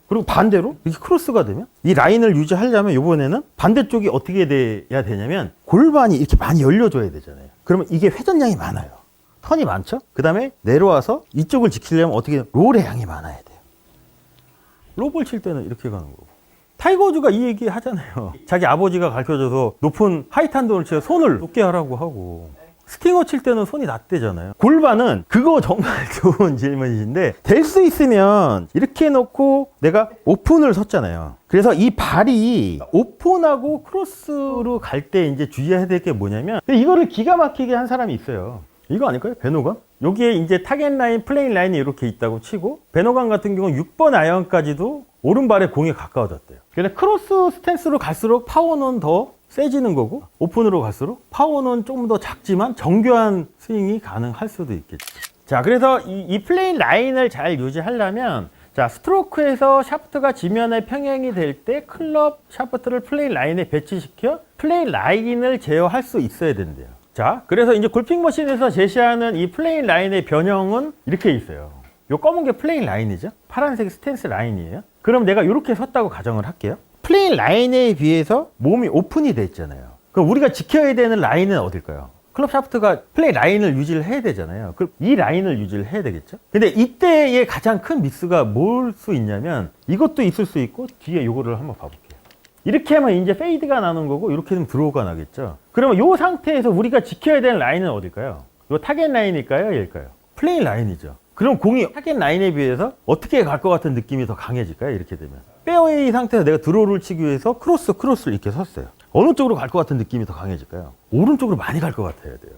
그리고 반대로 이렇게 크로스가 되면 이 라인을 유지하려면 이번에는 반대쪽이 어떻게 돼야 되냐면 골반이 이렇게 많이 열려줘야 되잖아요. 그러면 이게 회전량이 많아요. 턴이 많죠? 그 다음에 내려와서 이쪽을 지키려면 어떻게 롤의 양이 많아야 돼요. 로볼 칠 때는 이렇게 가는 거고. 타이거 우즈가 이 얘기 하잖아요. 자기 아버지가 가르쳐줘서 높은 하이탄도를 치서 손을 높게 하라고 하고, 스팅어 칠 때는 손이 낮대잖아요. 골반은 그거 정말 좋은 질문이신데, 될 수 있으면 이렇게 놓고 내가 오픈을 섰잖아요. 그래서 이 발이 오픈하고 크로스로 갈 때 이제 주의해야 될 게 뭐냐면, 이거를 기가 막히게 한 사람이 있어요. 이거 아닐까요? 베노간? 여기에 이제 타겟 라인, 플레인 라인이 이렇게 있다고 치고, 베노간 같은 경우는 6번 아이언까지도 오른발에 공이 가까워졌대요. 근데 크로스 스탠스로 갈수록 파워는 더 세지는 거고, 오픈으로 갈수록 파워는 조금 더 작지만 정교한 스윙이 가능할 수도 있겠죠. 자, 그래서 이 플레인 라인을 잘 유지하려면, 자, 스트로크에서 샤프트가 지면에 평행이 될 때 클럽 샤프트를 플레인 라인에 배치시켜 플레인 라인을 제어할 수 있어야 된대요. 자, 그래서 이제 골핑 머신에서 제시하는 이 플레인 라인의 변형은 이렇게 있어요. 요 검은 게 플레인 라인이죠. 파란색 스탠스 라인이에요. 그럼 내가 이렇게 섰다고 가정을 할게요. 플레인 라인에 비해서 몸이 오픈이 돼 있잖아요. 그럼 우리가 지켜야 되는 라인은 어딜까요? 클럽 샤프트가 플레인 라인을 유지를 해야 되잖아요. 그럼 이 라인을 유지를 해야 되겠죠. 근데 이때의 가장 큰 미스가 뭘 수 있냐면, 이것도 있을 수 있고, 뒤에 요거를 한번 봐볼게요. 이렇게 하면 이제 페이드가 나는 거고, 이렇게 되면 드로우가 나겠죠. 그러면 이 상태에서 우리가 지켜야 되는 라인은 어딜까요? 이 타겟 라인일까요? 얘일까요? 플레인 라인이죠. 그럼 공이 타겟 라인에 비해서 어떻게 갈 것 같은 느낌이 더 강해질까요? 이렇게 되면. 페어웨이 상태에서 내가 드로우를 치기 위해서 크로스를 이렇게 섰어요. 어느 쪽으로 갈 것 같은 느낌이 더 강해질까요? 오른쪽으로 많이 갈 것 같아야 돼요.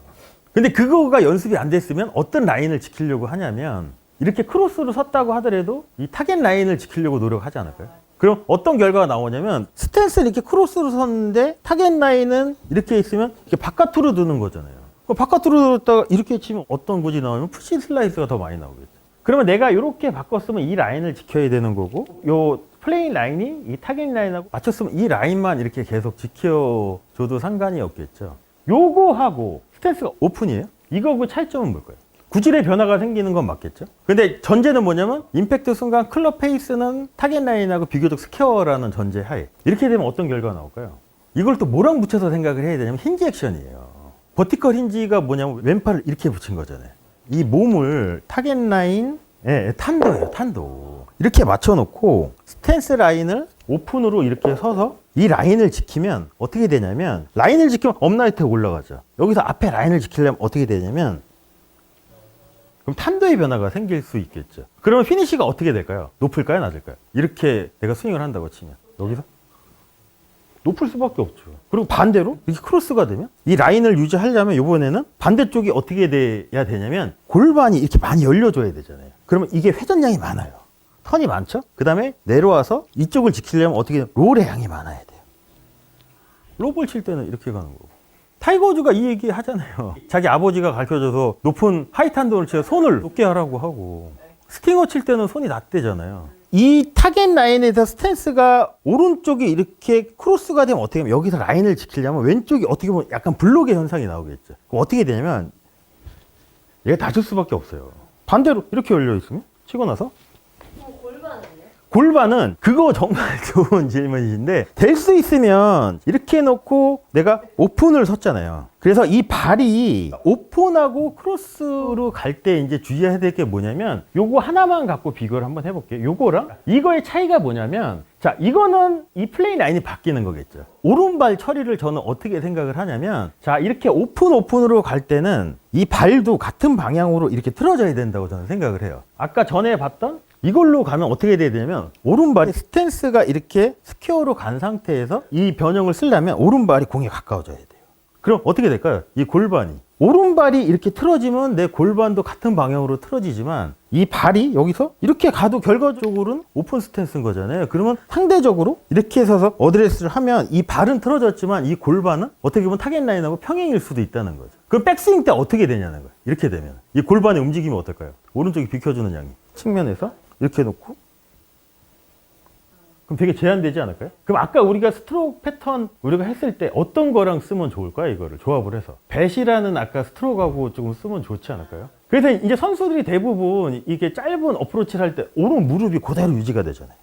근데 그거가 연습이 안 됐으면 어떤 라인을 지키려고 하냐면, 이렇게 크로스로 섰다고 하더라도 이 타겟 라인을 지키려고 노력하지 않을까요? 그럼 어떤 결과가 나오냐면, 스탠스는 이렇게 크로스로 섰는데 타겟 라인은 이렇게 있으면 이렇게 바깥으로 드는 거잖아요. 바깥으로 들었다가 이렇게 치면 어떤 곳이 나오면 푸시 슬라이스가 더 많이 나오겠죠. 그러면 내가 이렇게 바꿨으면 이 라인을 지켜야 되는 거고, 요 플레인 라인이 이 타겟 라인하고 맞췄으면 이 라인만 이렇게 계속 지켜줘도 상관이 없겠죠. 요거하고 스탠스가 오픈이에요? 이거 그 차이점은 뭘까요? 구질의 변화가 생기는 건 맞겠죠? 근데 전제는 뭐냐면, 임팩트 순간 클럽 페이스는 타겟 라인하고 비교적 스퀘어라는 전제 하에 이렇게 되면 어떤 결과가 나올까요? 이걸 또 뭐랑 붙여서 생각을 해야 되냐면, 힌지 액션이에요. 버티컬 힌지가 뭐냐면 왼팔을 이렇게 붙인 거잖아요. 이 몸을 타겟 라인에 탄도예요, 탄도. 이렇게 맞춰놓고 스탠스 라인을 오픈으로 이렇게 서서 이 라인을 지키면 어떻게 되냐면, 라인을 지키면 업라이트에 올라가죠. 여기서 앞에 라인을 지키려면 어떻게 되냐면, 그럼 탄도의 변화가 생길 수 있겠죠. 그러면 피니시가 어떻게 될까요? 높을까요? 낮을까요? 이렇게 내가 스윙을 한다고 치면 여기서 높을 수밖에 없죠. 그리고 반대로 이렇게 크로스가 되면 이 라인을 유지하려면 이번에는 반대쪽이 어떻게 돼야 되냐면, 골반이 이렇게 많이 열려줘야 되잖아요. 그러면 이게 회전량이 많아요. 턴이 많죠? 그 다음에 내려와서 이쪽을 지키려면 어떻게 롤의 양이 많아야 돼요. 로볼 칠 때는 이렇게 가는 거고. 타이거 우즈가 이 얘기 하잖아요. 자기 아버지가 가르쳐줘서 높은 하이탄도를 치서 손을 높게 하라고 하고, 스팅어 칠 때는 손이 낮대잖아요. 이 타겟 라인에서 스탠스가 오른쪽이 이렇게 크로스가 되면 어떻게 하면, 여기서 라인을 지키려면 왼쪽이 어떻게 보면 약간 블록의 현상이 나오겠죠. 그럼 어떻게 되냐면, 얘가 다칠 수밖에 없어요. 반대로 이렇게 열려 있으면 치고 나서, 골반은 그거 정말 좋은 질문이신데, 될 수 있으면 이렇게 놓고 내가 오픈을 섰잖아요. 그래서 이 발이 오픈하고 크로스로 갈 때 이제 주의해야 될 게 뭐냐면, 요거 하나만 갖고 비교를 한번 해볼게요. 요거랑 이거의 차이가 뭐냐면, 자, 이거는 이 플레인 라인이 바뀌는 거겠죠. 오른발 처리를 저는 어떻게 생각을 하냐면, 자, 이렇게 오픈으로 갈 때는 이 발도 같은 방향으로 이렇게 틀어져야 된다고 저는 생각을 해요. 아까 전에 봤던 이걸로 가면 어떻게 돼야 되냐면, 오른발이 스탠스가 이렇게 스퀘어로 간 상태에서 이 변형을 쓰려면 오른발이 공에 가까워져야 돼요. 그럼 어떻게 될까요? 이 골반이, 오른발이 이렇게 틀어지면 내 골반도 같은 방향으로 틀어지지만, 이 발이 여기서 이렇게 가도 결과적으로는 오픈 스탠스인 거잖아요. 그러면 상대적으로 이렇게 서서 어드레스를 하면 이 발은 틀어졌지만 이 골반은 어떻게 보면 타겟 라인하고 평행일 수도 있다는 거죠. 그럼 백스윙 때 어떻게 되냐는 거예요. 이렇게 되면 이 골반의 움직임이 어떨까요? 오른쪽이 비켜주는 양이 측면에서 이렇게 놓고, 그럼 되게 제한되지 않을까요? 그럼 아까 우리가 스트로크 패턴 우리가 했을 때 어떤 거랑 쓰면 좋을까요? 이거를 조합을 해서 배시라는 아까 스트로크하고 조금 쓰면 좋지 않을까요? 그래서 이제 선수들이 대부분 이게 짧은 어프로치를 할 때 오른 무릎이 그대로 유지가 되잖아요.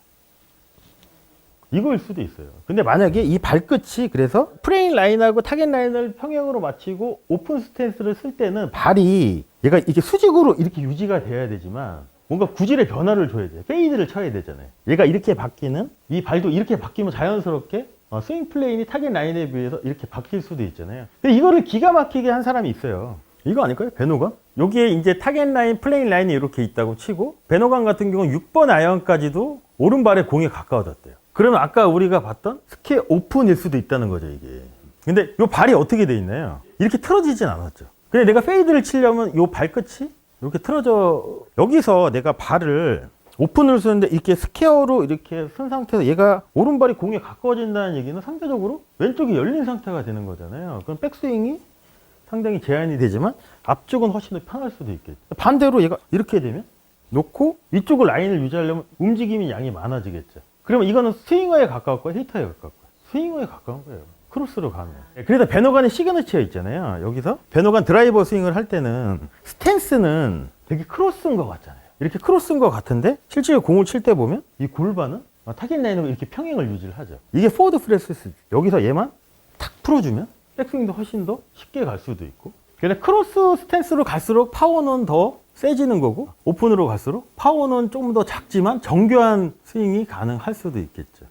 이거일 수도 있어요. 근데 만약에 이 발끝이 그래서 프레임 라인하고 타겟 라인을 평행으로 맞추고 오픈 스탠스를 쓸 때는 발이 얘가 이렇게 수직으로 이렇게 유지가 돼야 되지만 뭔가 구질의 변화를 줘야 돼요. 페이드를 쳐야 되잖아요. 얘가 이렇게 바뀌는 이 발도 이렇게 바뀌면 자연스럽게 스윙 플레인이 타겟 라인에 비해서 이렇게 바뀔 수도 있잖아요. 근데 이거를 기가 막히게 한 사람이 있어요. 이거 아닐까요? 베노간? 여기에 이제 타겟 라인, 플레인 라인이 이렇게 있다고 치고 베노간 같은 경우는 6번 아이언까지도 오른발의 공에 가까워졌대요. 그러면 아까 우리가 봤던 스퀘어 오픈일 수도 있다는 거죠, 이게. 근데 이 발이 어떻게 돼 있나요? 이렇게 틀어지진 않았죠. 근데 내가 페이드를 치려면 이 발끝이 이렇게 틀어져, 여기서 내가 발을 오픈을 쓰는데 이렇게 스퀘어로 이렇게 쓴 상태에서 얘가 오른발이 공에 가까워진다는 얘기는 상대적으로 왼쪽이 열린 상태가 되는 거잖아요. 그럼 백스윙이 상당히 제한이 되지만 앞쪽은 훨씬 더 편할 수도 있겠죠. 반대로 얘가 이렇게 되면 놓고 이쪽을 라인을 유지하려면 움직임이 양이 많아지겠죠. 그러면 이거는 스윙어에 가까웠고요, 히터에 가까웠고요. 스윙어에 가까운 거예요. 크로스로 가면. 그래서 베노간의 시그너처 있잖아요. 여기서 베노간 드라이버 스윙을 할 때는 스탠스는 되게 크로스인 것 같잖아요. 이렇게 크로스인 것 같은데 실제로 공을 칠 때 보면 이 골반은 타겟 라인으로 이렇게 평행을 유지를 하죠. 이게 포워드 프레스. 여기서 얘만 탁 풀어주면 백스윙도 훨씬 더 쉽게 갈 수도 있고. 그래서 크로스 스탠스로 갈수록 파워는 더 세지는 거고 오픈으로 갈수록 파워는 조금 더 작지만 정교한 스윙이 가능할 수도 있겠죠.